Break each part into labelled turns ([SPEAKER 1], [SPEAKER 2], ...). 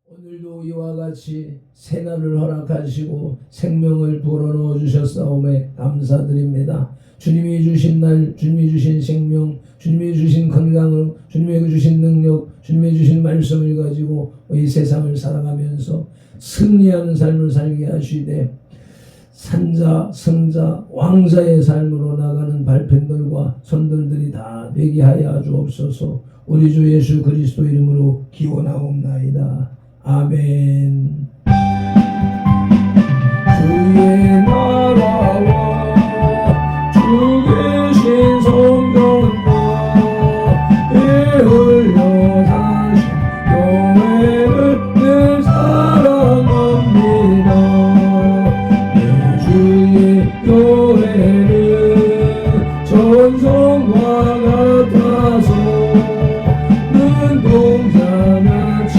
[SPEAKER 1] 오늘도 이와 같이 새날을 허락하시고 생명을 불어넣어 주셨사오매 감사드립니다. 주님이 주신 날, 주님이 주신 생명, 주님이 주신 건강을, 주님이 주신 능력, 주님이 주신 말씀을 가지고 이 세상을 살아가면서 승리하는 삶을 살게 하시되 산자, 성자, 왕자의 삶으로 나가는 발편들과 손들들이 다 되게 하여 주옵소서. 우리 주 예수 그리스도 이름으로 기원하옵나이다. 아멘. 주의 나라와 주 계신 성전과 흘려 다신 교회를 늘 사랑합니다. 내 주의 교회는 전성과 같아서 눈동자같이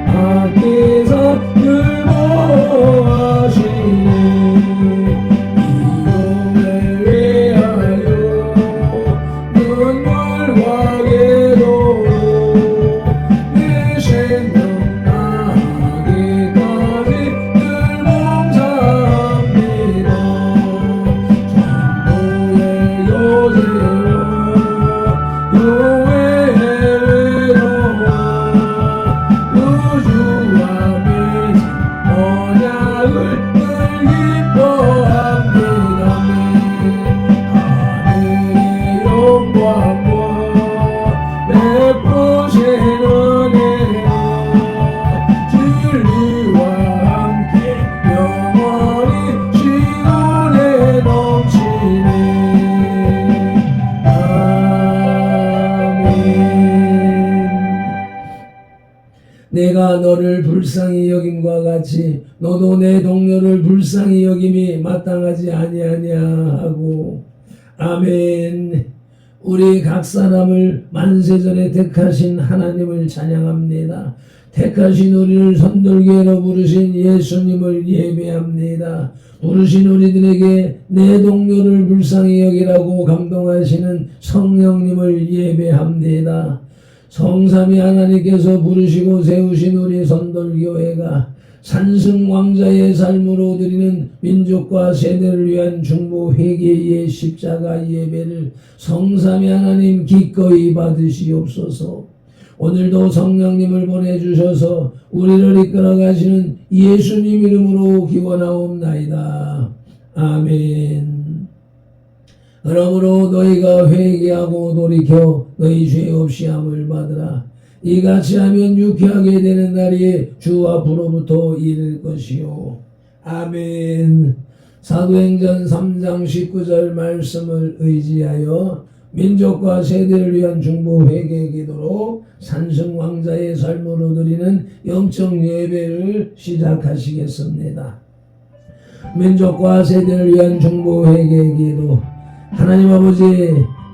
[SPEAKER 1] 아끼사 늘 보호하시네. 이 교회를 위하여 눈물과 기도로 내 생명 나기까지 늘 봉사합니다. 전도의 요새와 교회의 외로워 우주와 맺은 언약을 늘 기뻐합니다. 하늘의 영광과 베푸신 은혜와 진리와 함께 영원히 시온에 넘치네. 아멘. 내가 너를 불쌍히 여김과 같이 너도 내 동료를 불쌍히 여김이 마땅하지 아니하냐 하고. 아멘. 우리 각 사람을 만세전에 택하신 하나님을 찬양합니다. 택하신 우리를 선돌교회로 부르신 예수님을 예배합니다. 부르신 우리들에게 내 동료를 불쌍히 여기라고 감동하시는 성령님을 예배합니다. 성삼위 하나님께서 부르시고 세우신 우리 선돌교회가 산승왕자의 삶으로 드리는 민족과 세대를 위한 중보 회개의 십자가 예배를 성삼위 하나님 기꺼이 받으시옵소서. 오늘도 성령님을 보내주셔서 우리를 이끌어 가시는 예수님 이름으로 기원하옵나이다. 아멘. 그러므로 너희가 회개하고 돌이켜 너희 죄 없이 함을 받으라. 이같이 하면 유쾌하게 되는 날이 주 앞으로부터 이를 것이요. 아멘. 사도행전 3장 19절 말씀을 의지하여 민족과 세대를 위한 중보 회개 기도로 산승왕자의 삶으로 드리는 영적 예배를 시작하시겠습니다. 민족과 세대를 위한 중보 회개 기도. 하나님 아버지,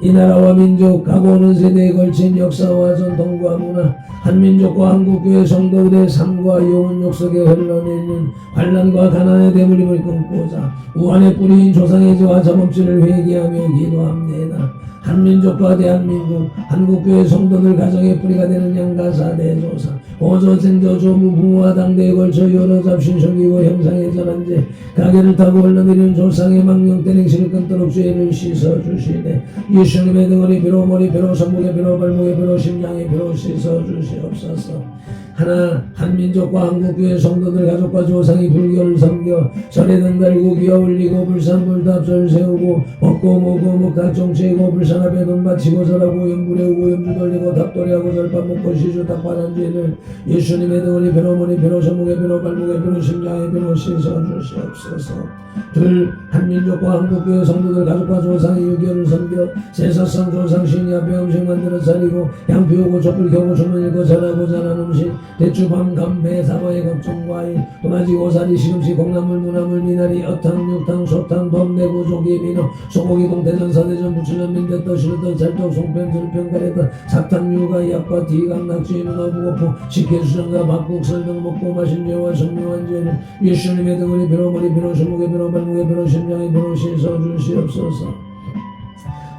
[SPEAKER 1] 이 나라와 민족 가고 오는 세대에 걸친 역사와 전통과 문화, 한민족과 한국교회 성도들의 삶과 영혼 욕석에 흘러내리는 환난과 가난의 대물림을 끊고자 우한의 뿌리인 조상의 죄와 자범죄를 회개하며 기도합니다. 한민족과 대한민국, 한국교회 성도들 가정의 뿌리가 되는 양가사 대조사, 오조 생조 조부 부모와 당대에 걸쳐 여러 잡신 섬기고 형상의 전한제, 가게를 타고 흘러내리는 조상의 망령 때냉시를 끊도록 죄를 씻어주시되 예수님의 등허리 피로 머리 피로 손목의 피로 발목의 피로 심장의 피로 씻어주시옵소서. 하나 한민족과 한국교회 성도들 가족과 조상이 불교를 섬겨 절에는 달고 기어 올리고 불산불답절 세우고 먹고 먹고 먹닭종 채고 불산 앞에 돈 바치고 절하고 염불해오고 염주 돌리고 닭돌이하고 절밥 먹고 시주 닭바란 죄를 예수님의 등허리 피로 머리 피로 손목의 피로 발목의 피로 심장의 피로 씻어주시옵소서. 둘 한민족과 한국교회 성도들 가족과 조상이 유교를 섬겨 제사상 조상 신이 앞에 음식 만들어 차리고 양 피우고 촛불 켜고 주문 읽고 잘하고 잘한 음식 대추 밤 감배 사과의 각종 과일 도라지 고사리 시금치 콩나물 무나물 미나리 어탕 육탕 소탕 돔내고 조기 민어 소고기 동태전 사대전 부추전 민대떡 시루떡 찰떡 송편 들편 가래떡 사탕 유가 약과 디강 낙지 누나 부고포 식혜수정과 밥국설 등 먹고 마신 죄와 성령한 죄를 예수님의 등허리 피로 머리 피로 손목의 피로 발목의 피로 심장의 피로 씻어주시옵소서.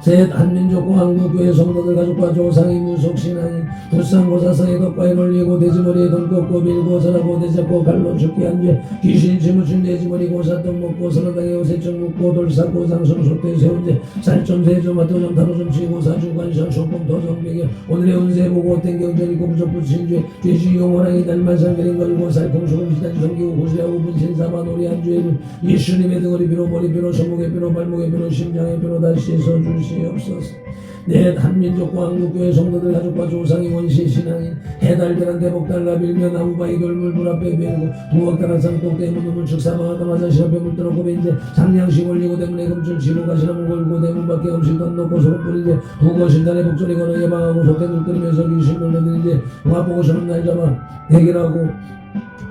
[SPEAKER 1] 셋 한민족과 한국교회 성도들 가족과 조상이 무속신앙인 불상고사성의 덕과에 걸리고 돼지머리에 돈 꺾고 밀고 서라고 대잡고 갈로 죽게 한죄 귀신 지무친 돼지머리 고사돈 먹고 서라당에 오세청 묻고 돌사고 상성 속도에 세운죄 살점 세점 마토점 타로점 치고 사주관상 쇼금 도정비계 오늘의 운세 보고 땡경절이고 부족부 신죄 죄지용 호랑이 달만상 그림 걸고 살콩수금 시단 성기고 고수하고 분신사마 놀이 한죄를 예수님의 등허리 비로 머리 비로 손목에 비로 발목에 비로 심장에 비로 다시 써주시옵소서. 넷 한민족과 한국교회 성도들 가족과 조상이 원시 신앙인 해달들한 대복달라 빌며 나무바위 돌물 물 앞에 베고 두억달한 쌍독 대문 눈물 축사방하다 맞아 시럽에 물들어 고벤제 상냥시 올리고 대문에 금줄 치고 가시나물 걸고 대문 밖에 음식 던놓고 소금 뿌리제 두거 신단에 복절이 걸어 예방하고 속대물 끓이면서 귀신 물러들이제 화보고 서는 날 잡아 대결하고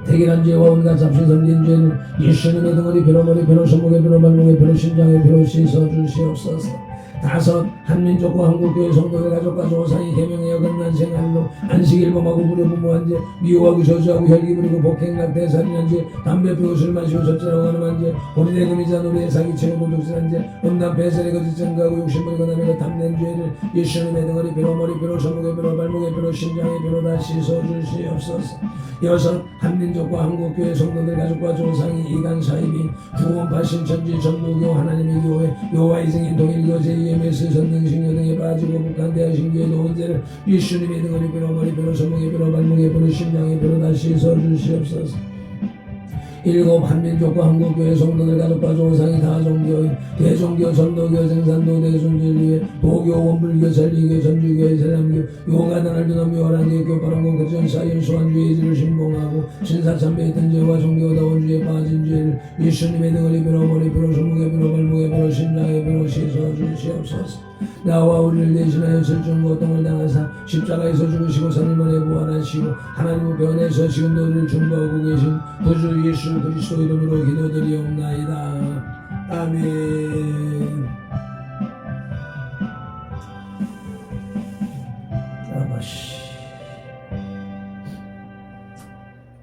[SPEAKER 1] 대결한 죄와 온갖 잡신 섬긴 죄는 예수님의 등허리 비로 머리 비로 손목에 비로 발목에 비로 심장에 비로 씻어 주시옵소서. 다섯 한민족과 한국교회 성도들 가족과 조상이 계명하여 건난 생활로 안식일 범하고 불효부모한 죄 미워하고 저주하고 혈기 부리고 폭행낙태 살인한 죄 담배 피우고 술 마시고 젖자라고 가늠한 죄 혼인의 금이자 노래에 사기치고 도둑질한 죄 음란 폐설에 거짓 증거하고 욕심부리고 남에게 탐낸 죄를 예수님의 등허리 비로 머리 비로 손목에 비로 발목에 비로 심장에 비로 다 씻어주시옵소서. 여섯 한민족과 한국교회 성도들 가족과 조상이 이간 사이비 구원파 신천지 전무교 하나님의 교회 여호와의 증인 동일교 제2MS 선등신교 등에 빠지고 북한대학 신교의 노원죄를 예수님의 등허리 비로 머리 비로 손목에 비로 발목에 비로 심장에 비로 다 씻어주시옵소서. 일곱 한민족과 한국교회 성도들 가족과 조상이 다 종교인 대종교 전도교 생산도 대순진리회 도교 원불교 전리교 전주교 이슬람교 요가단을 드는 묘란교 교파랑고 그전 사연 소환주의 죄를 신봉하고 신사참배했던 죄와 종교다원주에 빠진 죄를 예수님의 등허리 비로 머리 비로 손목에 비로 발목에 비로 심장에 비로 씻어주시옵소서. 나와 우리를 대신하여 절중 고통을 당하사 십자가에서 죽으시고 3일 만에 부활하시고 하나님 우편에서 지금도 우리를 중보하고 계신 구주 예수 그리스도 이름으로 기도드리옵나이다. 아멘.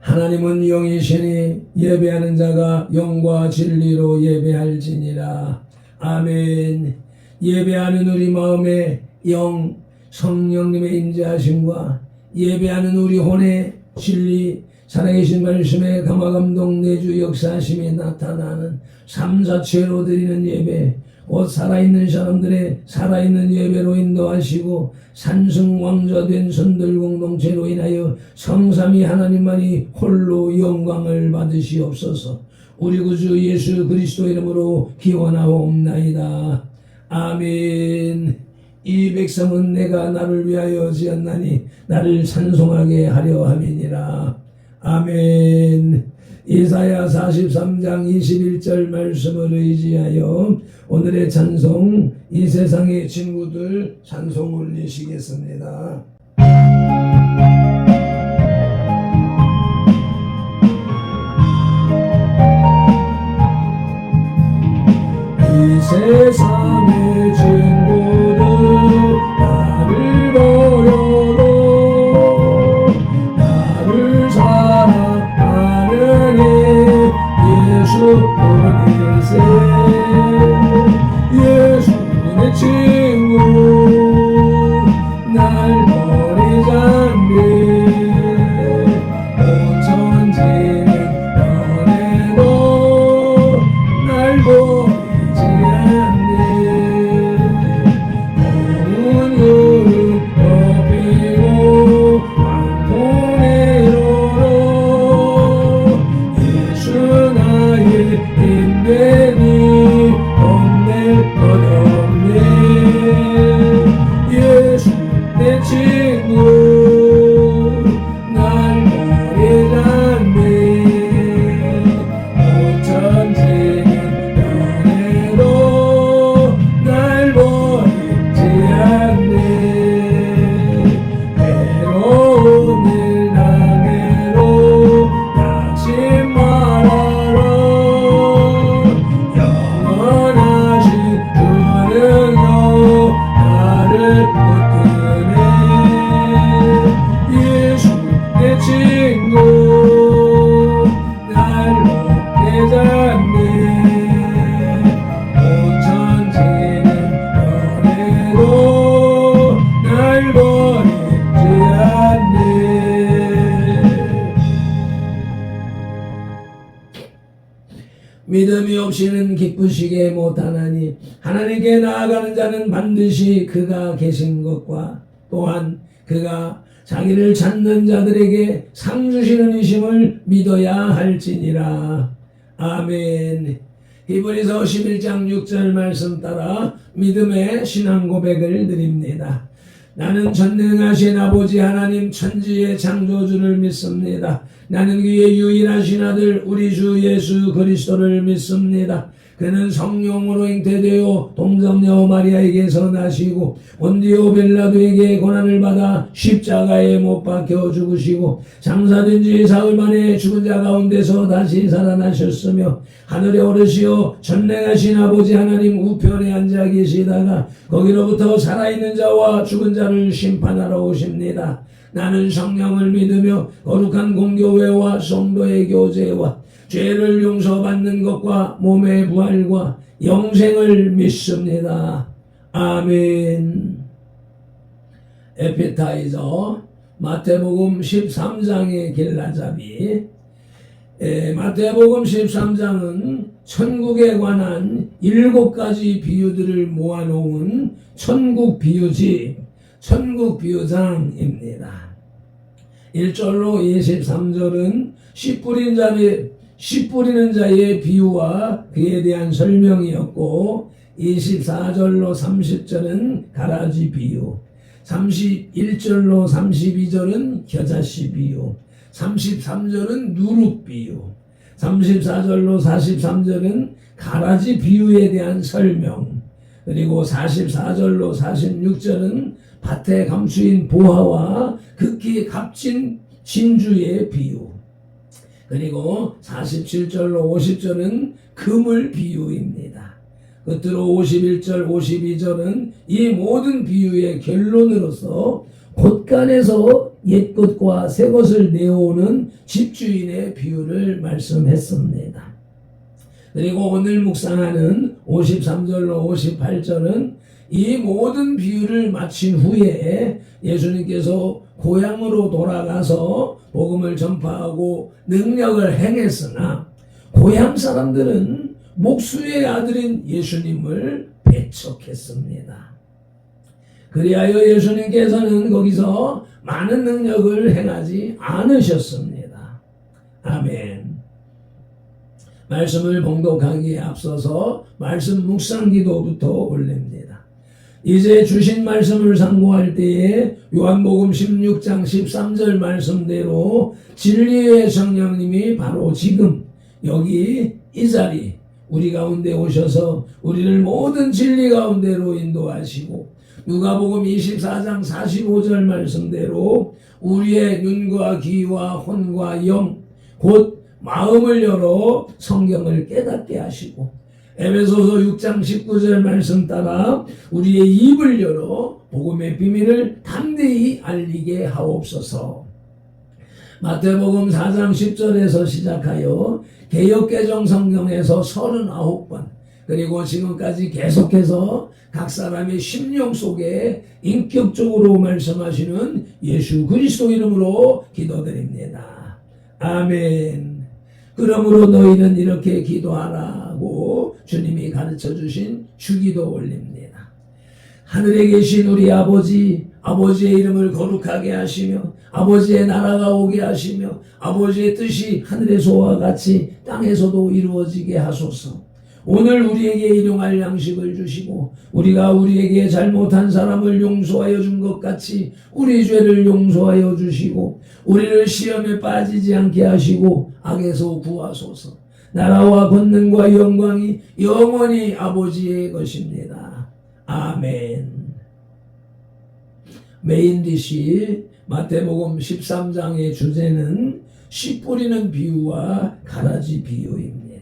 [SPEAKER 1] 하나님은 영이시니 예배하는 자가 영과 진리로 예배할지니라. 아멘. 예배하는 우리 마음의 영 성령님의 임재하심과 예배하는 우리 혼의 진리 살아계신 말씀의 감화감동 내주 역사하심이 나타나는 삶 자체로 드리는 예배 곧 살아있는 사람들의 살아있는 예배로 인도하시고 산승왕좌된 선들 공동체로 인하여 성삼위 하나님만이 홀로 영광을 받으시옵소서. 우리 구주 예수 그리스도 이름으로 기원하옵나이다. 아멘. 이 백성은 내가 나를 위하여 지었나니 나를 찬송하게 하려 함이니라. 아멘. 이사야 43장 21절 말씀을 의지하여 오늘의 찬송 이 세상의 친구들 찬송 올리시겠습니다. 이 세상의 친구들 나를 버려도 나를 사랑하는 예수님일세. 예수 내 친구 날 버리지 않네. 온 천지는 변해도 날 버리지 않네. 검은 구름 덮이고 광풍이로로 예수 나의 힘되니 겁낼 것 없네. 예수 내 친구 날 버리지 않네. 믿음이 없이는 기쁘시게 못하나니 하나님께 나아가는 자는 반드시 그가 계신 것과 또한 그가 자기를 찾는 자들에게 상 주시는 이심을 믿어야 할지니라. 아멘. 히브리서 11장 6절 말씀 따라 믿음의 신앙 고백을 드립니다. 나는 전능하신 아버지 하나님 천지의 창조주를 믿습니다. 나는 그의 유일하신 아들 우리 주 예수 그리스도를 믿습니다. 그는 성령으로 잉태되어 동정녀 마리아에게서 나시고 본디오 빌라도에게 고난을 받아 십자가에 못 박혀 죽으시고 장사된 지 사흘 만에 죽은 자 가운데서 다시 살아나셨으며 하늘에 오르시어 전능하신 아버지 하나님 우편에 앉아 계시다가 거기로부터 살아있는 자와 죽은 자를 심판하러 오십니다. 나는 성령을 믿으며 거룩한 공교회와 성도의 교제와 죄를 용서받는 것과 몸의 부활과 영생을 믿습니다. 아멘. 에피타이저 마태복음 13장의 길라잡이. 마태복음 13장은 천국에 관한 7가지 비유들을 모아놓은 천국 비유집, 천국 비유장입니다. 1절로 23절은 씨 뿌리는 자의 비유와 그에 대한 설명이었고 24절로 30절은 가라지 비유, 31절로 32절은 겨자씨 비유, 33절은 누룩 비유, 34절로 43절은 가라지 비유에 대한 설명, 그리고 44절로 46절은 밭에 감추인 보화와 극히 값진 진주의 비유, 그리고 47절로 50절은 그물 비유입니다. 끝으로 51절, 52절은 이 모든 비유의 결론으로서 곳간에서 옛것과 새것을 내오는 집주인의 비유를 말씀했습니다. 그리고 오늘 묵상하는 53절로 58절은 이 모든 비유를 마친 후에 예수님께서 고향으로 돌아가서 복음을 전파하고 능력을 행했으나 고향 사람들은 목수의 아들인 예수님을 배척했습니다. 그리하여 예수님께서는 거기서 많은 능력을 행하지 않으셨습니다. 아멘. 말씀을 봉독하기에 앞서서 말씀 묵상 기도부터 올립니다. 이제 주신 말씀을 상고할 때에 요한복음 16장 13절 말씀대로 진리의 성령님이 바로 지금 여기 이 자리 우리 가운데 오셔서 우리를 모든 진리 가운데로 인도하시고 누가복음 24장 45절 말씀대로 우리의 눈과 귀와 혼과 영 곧 마음을 열어 성경을 깨닫게 하시고 에베소서 6장 19절 말씀 따라 우리의 입을 열어 복음의 비밀을 담대히 알리게 하옵소서. 마태복음 4장 10절에서 시작하여 개역개정 성경에서 39번 그리고 지금까지 계속해서 각 사람의 심령 속에 인격적으로 말씀하시는 예수 그리스도 이름으로 기도드립니다. 아멘. 그러므로 너희는 이렇게 기도하라고 주님이 가르쳐 주신 주기도 올립니다. 하늘에 계신 우리 아버지, 아버지의 이름을 거룩하게 하시며 아버지의 나라가 오게 하시며 아버지의 뜻이 하늘에서와 같이 땅에서도 이루어지게 하소서. 오늘 우리에게 일용할 양식을 주시고 우리가 우리에게 잘못한 사람을 용서하여 준 것 같이 우리 죄를 용서하여 주시고 우리를 시험에 빠지지 않게 하시고 악에서 구하소서. 나라와 권능과 영광이 영원히 아버지의 것입니다. 아멘. 메인 디시 마태복음 13장의 주제는 씨 뿌리는 비유와 가라지 비유입니다.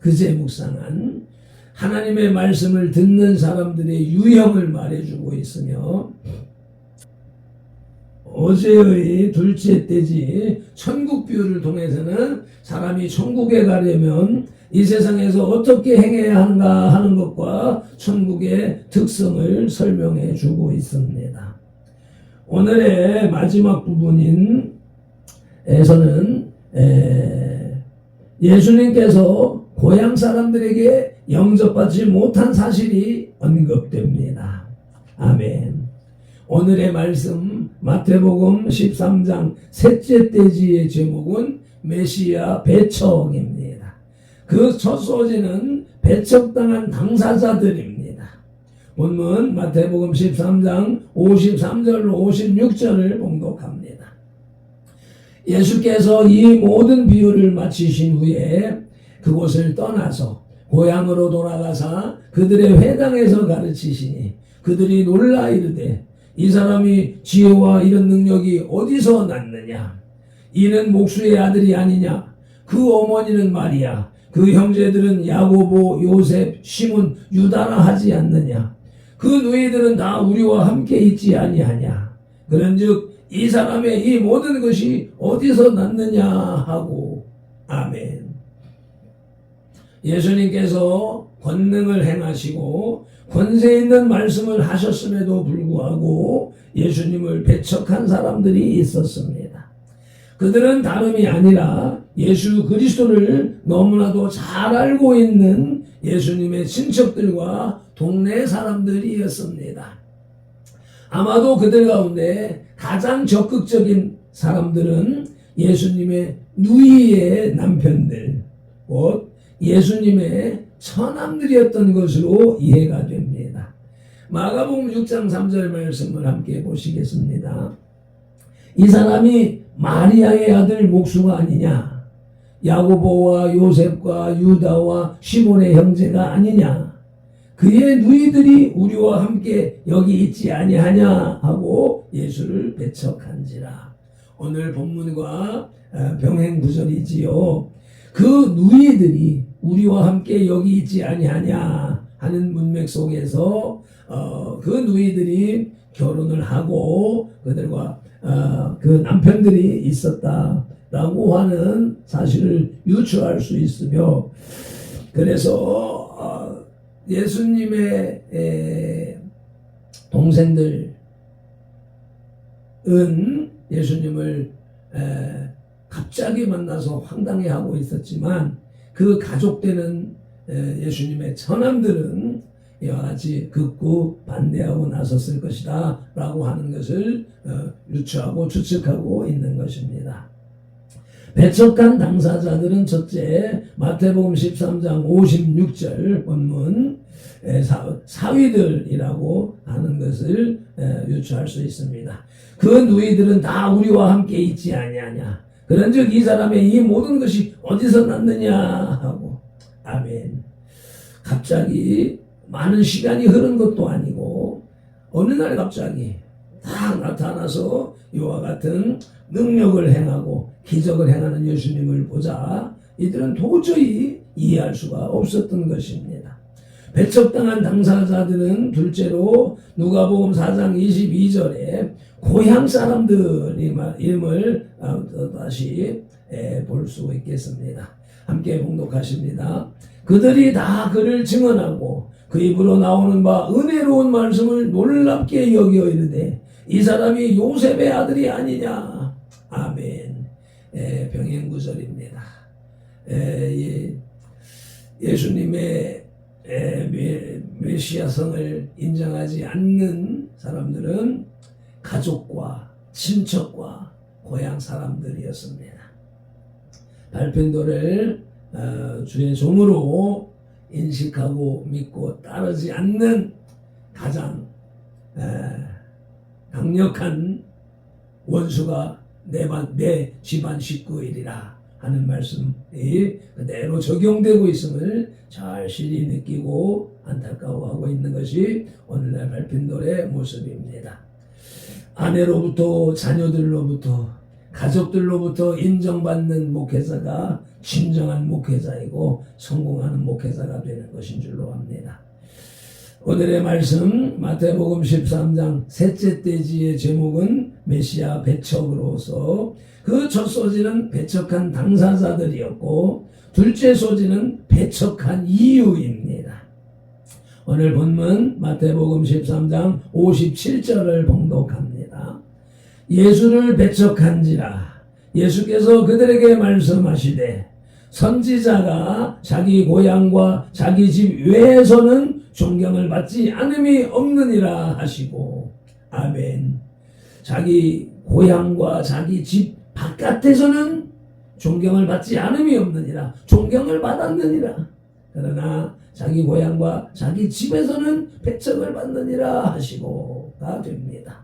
[SPEAKER 1] 그제 묵상한 하나님의 말씀을 듣는 사람들의 유형을 말해주고 있으며 어제의 둘째 때지 천국 비유를 통해서는 사람이 천국에 가려면 이 세상에서 어떻게 행해야 하는가 하는 것과 천국의 특성을 설명해 주고 있습니다. 오늘의 마지막 부분인 에서는 예수님께서 고향 사람들에게 영접받지 못한 사실이 언급됩니다. 아멘. 오늘의 말씀 마태복음 13장 셋째 돼지의 제목은 메시아 배척입니다. 그 첫 소재는 배척당한 당사자들입니다. 본문 마태복음 13장 53절로 56절을 봉독합니다. 예수께서 이 모든 비유를 마치신 후에 그곳을 떠나서 고향으로 돌아가사 그들의 회당에서 가르치시니 그들이 놀라 이르되 이 사람이 지혜와 이런 능력이 어디서 났느냐? 이는 목수의 아들이 아니냐? 그 어머니는 마리아, 그 형제들은 야고보, 요셉, 시몬, 유다라 하지 않느냐? 그 누이들은 다 우리와 함께 있지 아니하냐? 그런즉 이 사람의 이 모든 것이 어디서 났느냐 하고. 아멘. 예수님께서 권능을 행하시고 권세 있는 말씀을 하셨음에도 불구하고 예수님을 배척한 사람들이 있었습니다. 그들은 다름이 아니라 예수 그리스도를 너무나도 잘 알고 있는 예수님의 친척들과 동네 사람들이었습니다. 아마도 그들 가운데 가장 적극적인 사람들은 예수님의 누이의 남편들, 곧 예수님의 처남들이었던 것으로 이해가 됩니다. 마가복음 6장 3절 말씀을 함께 보시겠습니다. 이 사람이 마리아의 아들 목수가 아니냐? 야고보와 요셉과 유다와 시몬의 형제가 아니냐? 그의 누이들이 우리와 함께 여기 있지 아니하냐 하고 예수를 배척한지라. 오늘 본문과 병행 구절이지요. 그 누이들이 우리와 함께 여기 있지 아니하냐 하는 문맥 속에서 그 누이들이 결혼을 하고 그들과 그 남편들이 있었다라고 하는 사실을 유추할 수 있으며, 그래서 예수님의 동생들은 예수님을 갑자기 만나서 황당해하고 있었지만 그 가족되는 예수님의 처남들은 이와 같이 극구 반대하고 나섰을 것이다 라고 하는 것을 유추하고 추측하고 있는 것입니다. 배척한 당사자들은 첫째, 마태복음 13장 56절 본문 사위들이라고 하는 것을 유추할 수 있습니다. 그 누이들은 다 우리와 함께 있지 아니하냐? 그런즉 이 사람의 이 모든 것이 어디서 났느냐 하고. 아멘. 갑자기 많은 시간이 흐른 것도 아니고 어느 날 갑자기 딱 나타나서 이와 같은 능력을 행하고 기적을 행하는 예수님을 보자 이들은 도저히 이해할 수가 없었던 것입니다. 배척당한 당사자들은 둘째로 누가복음 4장 22절에 고향 사람들이 이름을 다시 볼 수 있겠습니다. 함께 봉독하십니다. 그들이 다 그를 증언하고 그 입으로 나오는 바 은혜로운 말씀을 놀랍게 여겨 이르되 이 사람이 요셉의 아들이 아니냐. 아멘. 병행구절입니다. 예수님의 메시아성을 인정하지 않는 사람들은 가족과 친척과 고향 사람들이었습니다. 발편도를 주의 종으로 인식하고 믿고 따르지 않는 가장 강력한 원수가 내 집안 식구이리라 하는 말씀이 그대로 적용되고 있음을 절실히 느끼고 안타까워하고 있는 것이 오늘날 발핀돌의 모습입니다. 아내로부터 자녀들로부터 가족들로부터 인정받는 목회자가 진정한 목회자이고 성공하는 목회자가 되는 것인 줄로 압니다. 오늘의 말씀 마태복음 13장 셋째 돼지의 제목은 메시아 배척으로서 그 첫 소지는 배척한 당사자들이었고 둘째 소지는 배척한 이유입니다. 오늘 본문 마태복음 13장 57절을 봉독합니다. 예수를 배척한지라 예수께서 그들에게 말씀하시되 선지자가 자기 고향과 자기 집 외에서는 존경을 받지 않음이 없느니라 하시고, 아멘. 자기 고향과 자기 집 바깥에서는 존경을 받지 않음이 없느니라, 존경을 받았느니라. 그러나 자기 고향과 자기 집에서는 배척을 받느니라 하시고가 됩니다.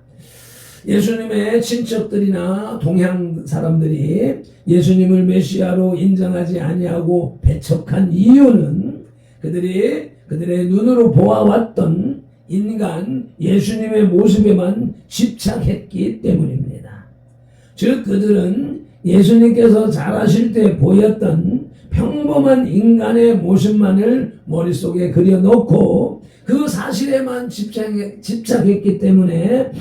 [SPEAKER 1] 예수님의 친척들이나 동양 사람들이 예수님을 메시아로 인정하지 아니하고 배척한 이유는 그들의 눈으로 보아왔던 인간 예수님의 모습에만 집착했기 때문입니다. 즉 그들은 예수님께서 자라실 때 보였던 평범한 인간의 모습만을 머릿속에 그려놓고 그 사실에만 집착했기 때문에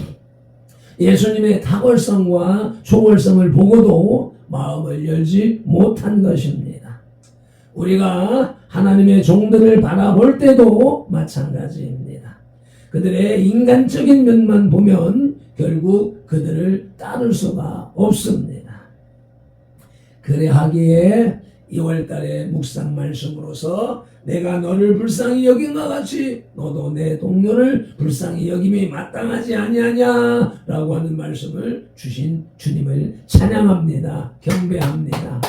[SPEAKER 1] 예수님의 탁월성과 초월성을 보고도 마음을 열지 못한 것입니다. 우리가 하나님의 종들을 바라볼 때도 마찬가지입니다. 그들의 인간적인 면만 보면 결국 그들을 따를 수가 없습니다. 그래하기에 2월달의 묵상 말씀으로서 내가 너를 불쌍히 여긴과 같이 너도 내 동료를 불쌍히 여김이 마땅하지 아니하냐 라고 하는 말씀을 주신 주님을 찬양합니다. 경배합니다.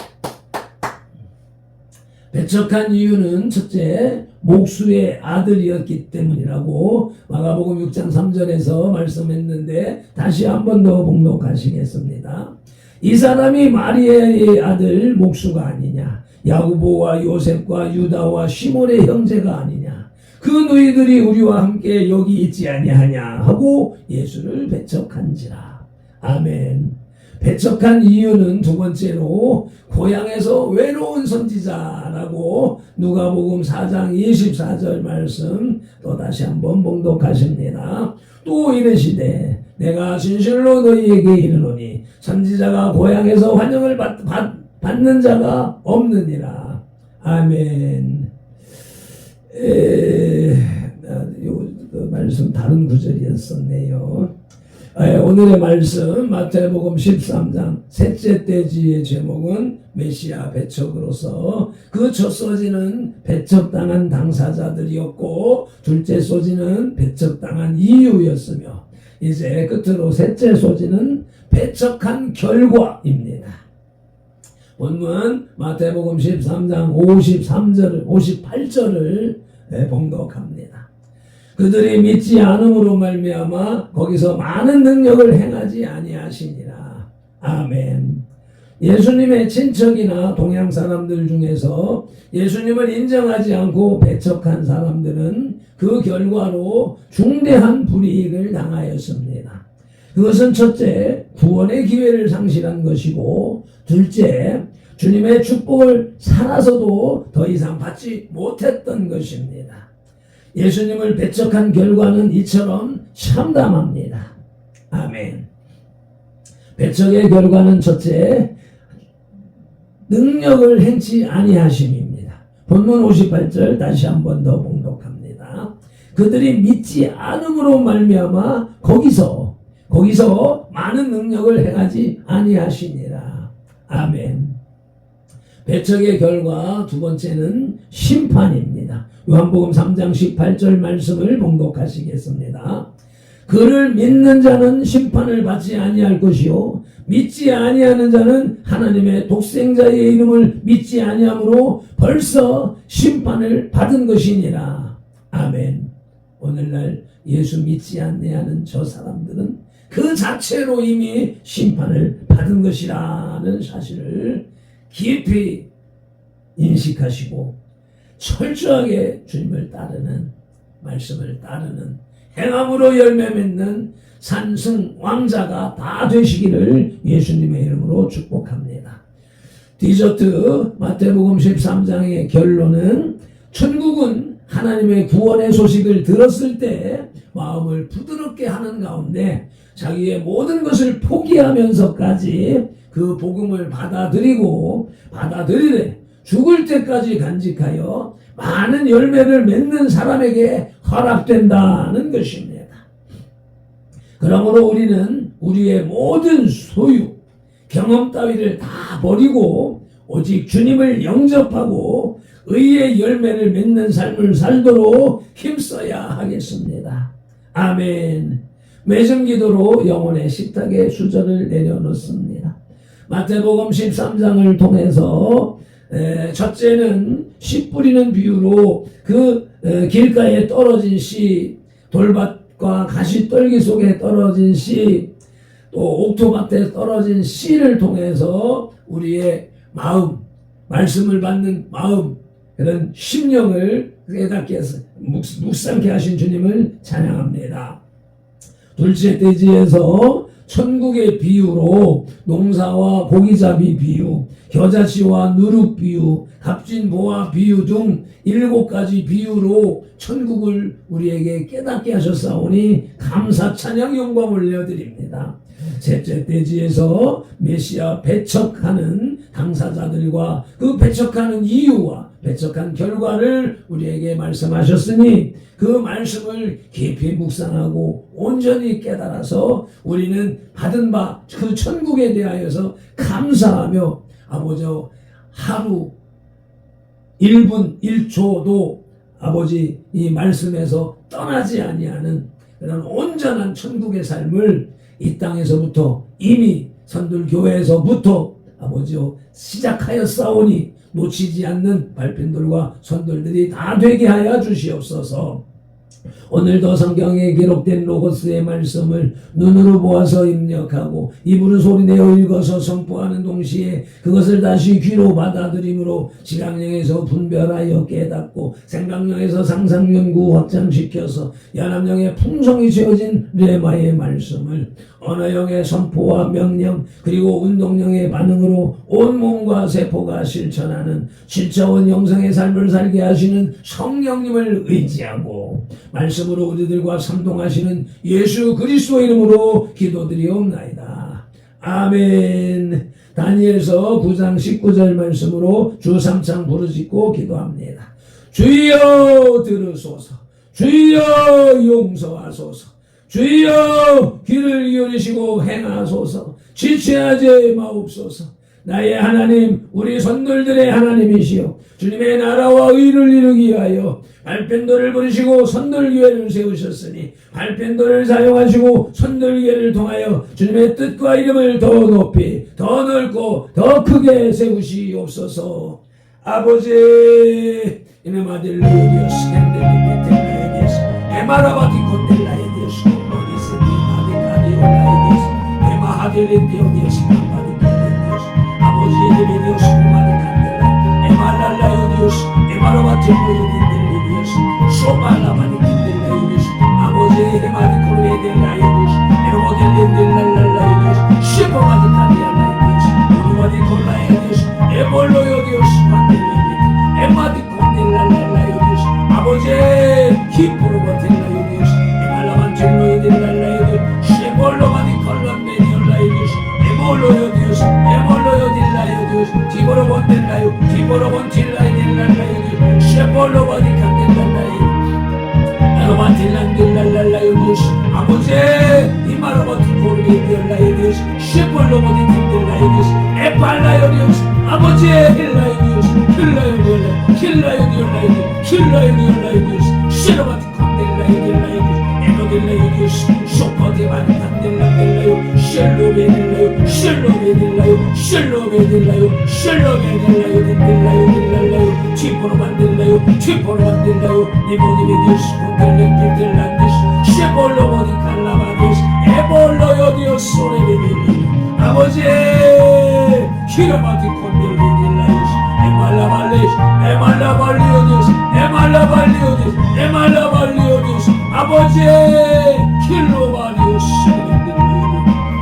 [SPEAKER 1] 배척한 이유는 첫째, 목수의 아들이었기 때문이라고 마가복음 6장 3절에서 말씀했는데 다시 한 번 더 봉독하시겠습니다. 이 사람이 마리아의 아들 목수가 아니냐, 야고보와 요셉과 유다와 시몬의 형제가 아니냐, 그 너희들이 우리와 함께 여기 있지 아니하냐 하고 예수를 배척한지라. 아멘. 배척한 이유는 두 번째로 고향에서 외로운 선지자라고 누가복음 4장 24절 말씀 또 다시 한번 봉독하십니다. 또 이르시되 내가 진실로 너희에게 이르노니 선지자가 고향에서 환영을 받는 자가 없느니라. 아멘. 말씀 다른 구절이었었네요. 오늘의 말씀 마태복음 13장 셋째 떼지의 제목은 메시아 배척으로서 그 첫 소지는 배척당한 당사자들이었고 둘째 소지는 배척당한 이유였으며 이제 끝으로 셋째 소지는 배척한 결과입니다. 본문 마태복음 13장 58절을 봉독합니다. 그들이 믿지 않음으로 말미암아 거기서 많은 능력을 행하지 아니하시니라. 아멘. 예수님의 친척이나 동양 사람들 중에서 예수님을 인정하지 않고 배척한 사람들은 그 결과로 중대한 불이익을 당하였습니다. 그것은 첫째, 구원의 기회를 상실한 것이고, 둘째, 주님의 축복을 살아서도 더 이상 받지 못했던 것입니다. 예수님을 배척한 결과는 이처럼 참담합니다. 아멘. 배척의 결과는 첫째, 능력을 행치 아니하심입니다. 본문 58절 다시 한 번 더 봉독합니다. 그들이 믿지 않음으로 말미암아 거기서 많은 능력을 행하지 아니하시니라. 아멘. 배척의 결과 두 번째는 심판입니다. 요한복음 3장 18절 말씀을 봉독하시겠습니다. 그를 믿는 자는 심판을 받지 아니할 것이요 믿지 아니하는 자는 하나님의 독생자의 이름을 믿지 아니하므로 벌써 심판을 받은 것이니라. 아멘. 오늘날 예수 믿지 아니하는 저 사람들은 그 자체로 이미 심판을 받은 것이라는 사실을 깊이 인식하시고 철저하게 주님을 따르는, 말씀을 따르는, 행함으로 열매 맺는 산승 왕자가 다 되시기를 예수님의 이름으로 축복합니다. 디저트 마태복음 13장의 결론은 천국은 하나님의 구원의 소식을 들었을 때 마음을 부드럽게 하는 가운데 자기의 모든 것을 포기하면서까지 그 복음을 받아들이래 죽을 때까지 간직하여 많은 열매를 맺는 사람에게 허락된다는 것입니다. 그러므로 우리는 우리의 모든 소유, 경험 따위를 다 버리고 오직 주님을 영접하고 의의 열매를 맺는 삶을 살도록 힘써야 하겠습니다. 아멘. 매정기도로 영혼의 식탁에 수저를 내려놓습니다. 마태복음 13장을 통해서 첫째는 씨 뿌리는 비유로 그 길가에 떨어진 씨, 돌밭과 가시떨기 속에 떨어진 씨, 또 옥토밭에 떨어진 씨를 통해서 우리의 마음, 말씀을 받는 마음, 그런 심령을 깨닫게 해서 묵상케 하신 주님을 찬양합니다. 둘째 대지에서 천국의 비유로 농사와 고기잡이 비유, 겨자씨와 누룩 비유, 갑진보화 비유 등 7가지 비유로 천국을 우리에게 깨닫게 하셨사오니 감사 찬양 영광 올려드립니다. 셋째 대지에서 메시아 배척하는 당사자들과 그 배척하는 이유와 배척한 결과를 우리에게 말씀하셨으니 그 말씀을 깊이 묵상하고 온전히 깨달아서 우리는 받은 바 그 천국에 대하여서 감사하며 아버지 하루 1분 1초도 아버지 이 말씀에서 떠나지 아니하는 그런 온전한 천국의 삶을 이 땅에서부터 이미 선들교회에서부터 아버지요 시작하였사오니 놓치지 않는 발편들과 선들들이 다 되게 하여 주시옵소서. 오늘도 성경에 기록된 로고스의 말씀을 눈으로 보아서 입력하고 입으로 소리내어 읽어서 선포하는 동시에 그것을 다시 귀로 받아들임으로 지각령에서 분별하여 깨닫고 생각령에서 상상연구 확장시켜서 연합령에 풍성히 채워진 레마의 말씀을 언어형의 선포와 명령 그리고 운동령의 반응으로 온몸과 세포가 실천하는 7차원 영성의 삶을 살게 하시는 성령님을 의지하고 말씀으로 우리들과 삼동하시는 예수 그리스도 이름으로 기도드리옵나이다. 아멘. 다니엘서 9장 19절 말씀으로 주 3창 부르짖고 기도합니다. 주여 들으소서. 주여 용서하소서. 주여 귀를 기울이시고 행하소서. 지체하지 마옵소서. 나의 하나님 우리 선돌들의 하나님이시여 주님의 나라와 의를 이루기 위하여 발편도를 부르시고 선돌교회를 세우셨으니 발편도를 사용하시고 선돌교회를 통하여 주님의 뜻과 이름을 더 높이 더 넓고 더 크게 세우시옵소서. 아버지 이놈 아들 디오스 캔델리 베텔라에 디오스 에마라바티 콘델라에 디오스 모니스니 아디카디오라에 디오스 에마하델린 디오디오스 아버지 이름의 디오스 마디 칸델라 에말랄라요 디오스 에마라바티오라에 디오스 소말라마디 칸델라요 디오스 아버지 에마디 코르에 델라요 디오스 에로모델린 델랄랄라요 디오스 쉐퍼마디 칸델라요 디오스 우르마디 콜라요 디오스 에몰로요 디오스 칸델라요 에마디 콘델랄랄라요 디오스 아버지 히프로바 델라요 디오스 에말라만 젤로요 델랄라요 디오스 쉐몰로마디 컬런메디올라요 디오스 에몰로요 디오스 에몰로요 딜라요 디오스 디보로본 델라요 디보로본 딜라요 딜랄라요 디오스 쉐몰로바디 칸델랄라요 에로만 딜란 딜랄랄라요 디오스 아버지 이마로바티 코르게 딜라요 디오스 쉐몰로바디 딜라요 디오스 에팔라요 디오스 아버지 힐라요 디오스 힐라요 딜라요 힐라요 딜라요 힐라요 딜라요 디오스 쉐로바티 콘델라요 딜라요 디오스 에노딜라요 디오스 쇼퍼디바디 칸델라요 쉘로베딜라요 쉘로베딜라요 쉘로베딜라요 쉘로베딜라요 딜라요 치포로만 딜라요 치포로만 딜라요 니모니베 디오스 콘델레 딜란디스 쉐볼로보디 칼라바디스 에볼로요 디오스 소레베딜리 아버지 히라바디 콘델레 딜라요스 에말라발레스 에말라발리오디스 에말라발리오디스 에말라발리오디스 아버지 킬로바리오스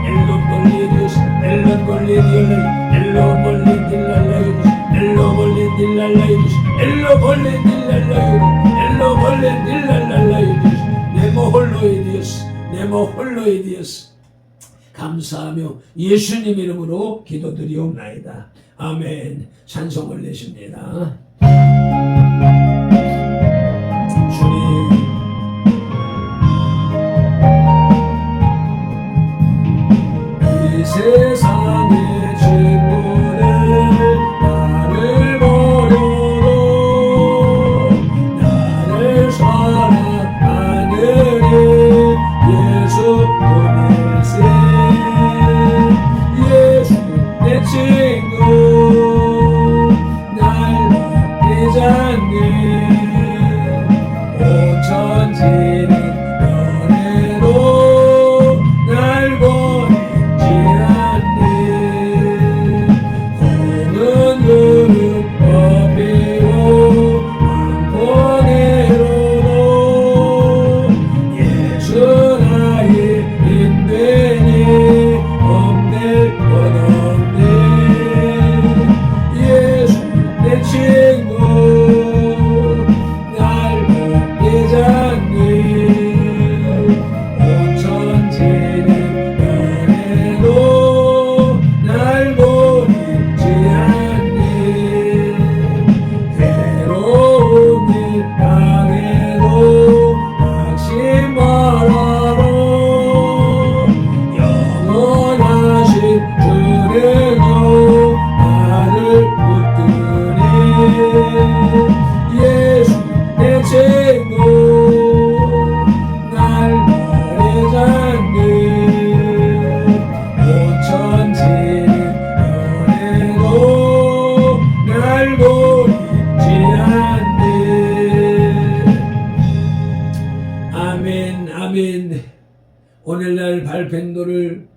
[SPEAKER 1] 엘론볼리디오스 엘론볼리디올레 엘론볼리딜랄라요디스 엘론볼리딜랄라요디스 엘론볼리딜랄라요디스 엘론볼리딜랄라요디스 네모홀로이디오스 네모홀로이디오스 감사하며 예수님 이름으로 기도드리옵나이다. 아멘. 찬송을 내십니다. 주님 이 세상의 진물을 발편도를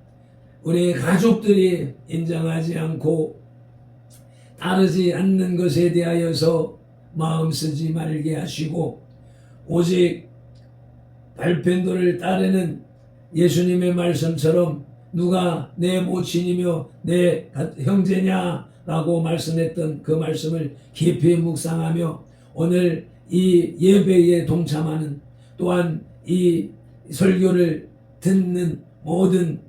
[SPEAKER 1] 우리 가족들이 인정하지 않고 따르지 않는 것에 대하여서 마음 쓰지 말게 하시고 오직 발편도를 따르는 예수님의 말씀처럼 누가 내 모친이며 내 형제냐라고 말씀했던 그 말씀을 깊이 묵상하며 오늘 이 예배에 동참하는 또한 이 설교를 듣는 모든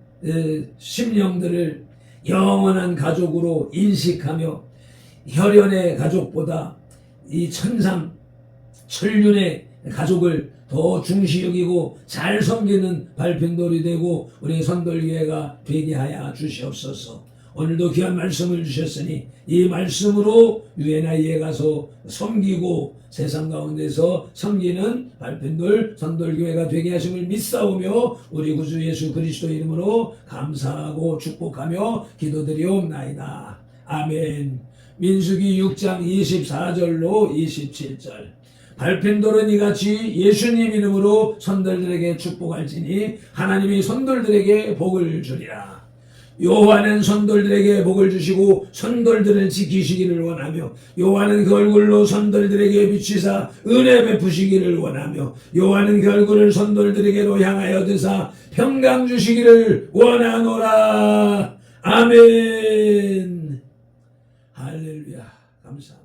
[SPEAKER 1] 심령들을 영원한 가족으로 인식하며 혈연의 가족보다 이 천상 천륜의 가족을 더 중시 여기고 잘 섬기는 발편돌이 되고 우리 선돌교회가 되게 하여 주시옵소서. 오늘도 귀한 말씀을 주셨으니 이 말씀으로 유엔아이에 가서 섬기고 세상 가운데서 섬기는 발편돌 선돌교회가 되게 하심을 믿사오며 우리 구주 예수 그리스도 이름으로 감사하고 축복하며 기도드리옵나이다. 아멘. 민수기 6장 24절로 27절. 발편돌은 이같이 예수님 이름으로 선돌들에게 축복할지니 하나님이 선돌들에게 복을 주리라. 여호와는 선돌들에게 복을 주시고 선돌들을 지키시기를 원하며 여호와는 그 얼굴로 선돌들에게 비치사 은혜 베푸시기를 원하며 여호와는 그 얼굴을 선돌들에게로 향하여 드사 평강 주시기를 원하노라. 아멘. 할렐루야. 감사합니다.